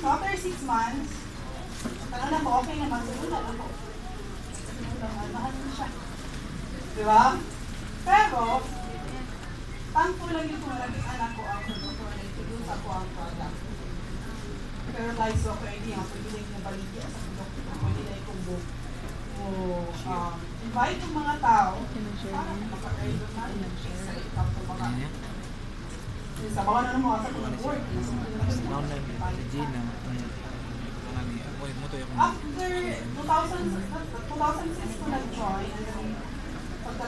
So after 6 months, tanong na po, okay naman, siguro na po. Mahal mo siya. Diba? Pero, thankful lang yung kung naging anak ko ang doktor na introduce ako ang product. Pero guys, so pwede nga, pwede lang yung baligya sa doktor, pwede lang kung invite yung mga tao para maka-earn doon natin sa ikaw sa mga. Sa mga na naman sa kung nag-work. After 2006 ko nag-join, pagka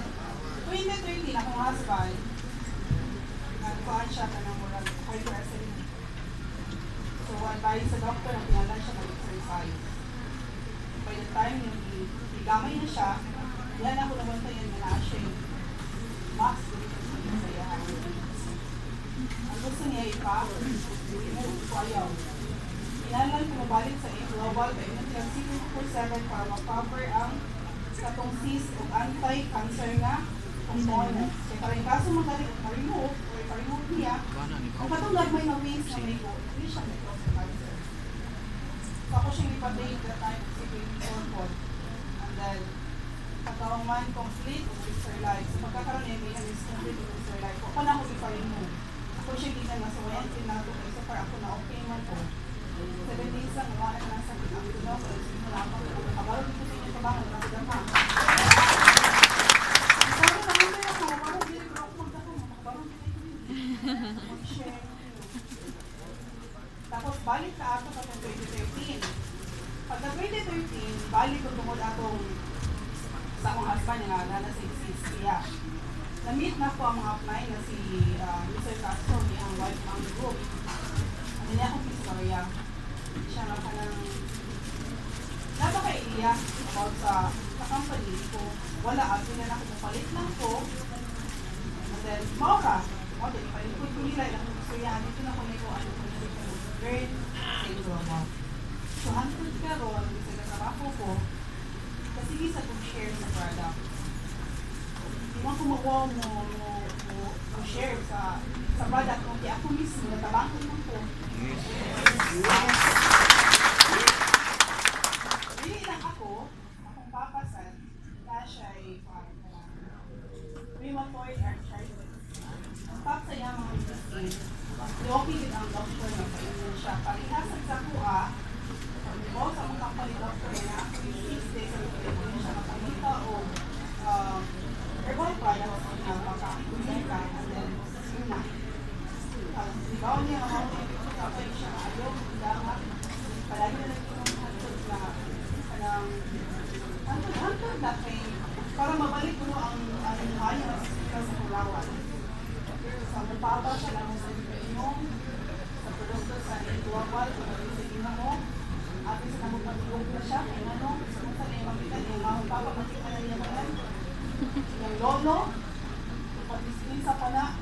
2013 akong husband, nag-faan siya ka ng murag hyperacid. So, advice sa doctor na pinalan siya mag-exercise. By the time yung igamay na siya, yan ako nabantayan na siya yung max dito sa iyahan. Ang gusto niya i-remove ko ayaw. Pinalan ko mabalik sa global by Nutrient 7 para ma-cover ang katong cyst o anti-cancer nga components. Kaya parang kaso ma-remove o i-remove niya, ang katong nagmay na ways na may ko, hindi siya may cause of cancer. So ako siya ipa-date that time sa 24 and then pagkawang man complete with her life. So pagkakaroon niya may is complete with her life. Ako na ako ipa-remove. Ako siya kita nga sa wayan tinato ko so far ako na okay man ko. 7 days lang, wala ka lang sa akin. Ang tunaw, pero sige mo lang ako. Kabalo dito sa inyo kabangan, nakadama. Pero naman na ako, kabalo dito ako magdako. Kabalo dito mag-share. Tapos balik na ako sa 2013. Pagka 2013, balik ko tungkol akong sa akong husband nga na si Sia. Na-meet na po ang mga upline na si Mr. Castro, ni ang wife ng group. Ano niya akong istorya. Siya nga ka ng napaka-iiyak about sa company ko. Wala, at yun na ako mapalit lang ko. And then, maura. Okay, ipalit ko yung nila. Ilang kong istorya. Dito na ko nito. Ano ko nito ko. Very single. So, 100 ka ron. Kasi nagtrabaho ko. Kasi isa kong share sa product. Hindi mo kumawa mo share sa product mo. Kaya ako mismo, natabangan mo ko. Hindi lang akong papasan na siya ay rheumatoid arthritis. Ang top sa iya mga medicine, i-okay ang doctor na painin siya. Parihasag sa kuha, o sa mga company doctor na ako yung 6 days ang pwede siya makamita o herbal products na pagkakulika and then yun na. Ikaw niya ang mga kapay siya ayaw, dapat palagi na lang yung hantod na kay para mabalik mo ang hanya sa kulawan. Sa mapapa siya lang sa inyong sa produkto sa global kung ano sa inyo mo at sa namupatulog na siya kaya ano, kung saan yung makita yung mapapa makita na niya naman yung lolo pag-discipline sa pana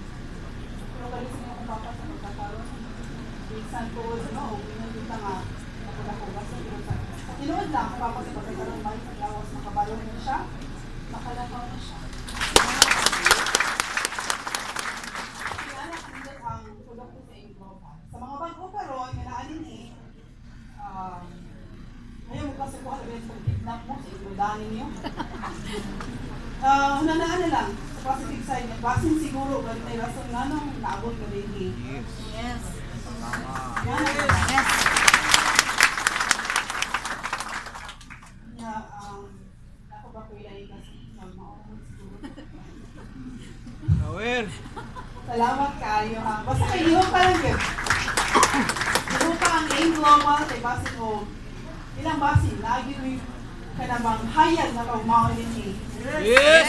pero galit sa mga papa sa pagkakaroon minsan po, no, pinagpunta nga nakula ko basta sa tinuod lang, papa sa pagkakaroon may paglawas makabalong na siya makalakaw na siya kaya nakandot ang produkto sa Ingloba sa mga bago pero nalaalin ngayon mo kasi po alam yung pag-kidnap mo sa Inglodanin niyo hunanaan na lang sa positive side basin siguro balik na yung rason nga nung naabot ka din yes yes ako ba ko ilay kasi mag-maumot siguro salamat kayo ha basta kayo pa lang yun kayo pa ang Ingloba kay basin mo ilang basin lagi mo yung kanabang hayag na pag-maulin yes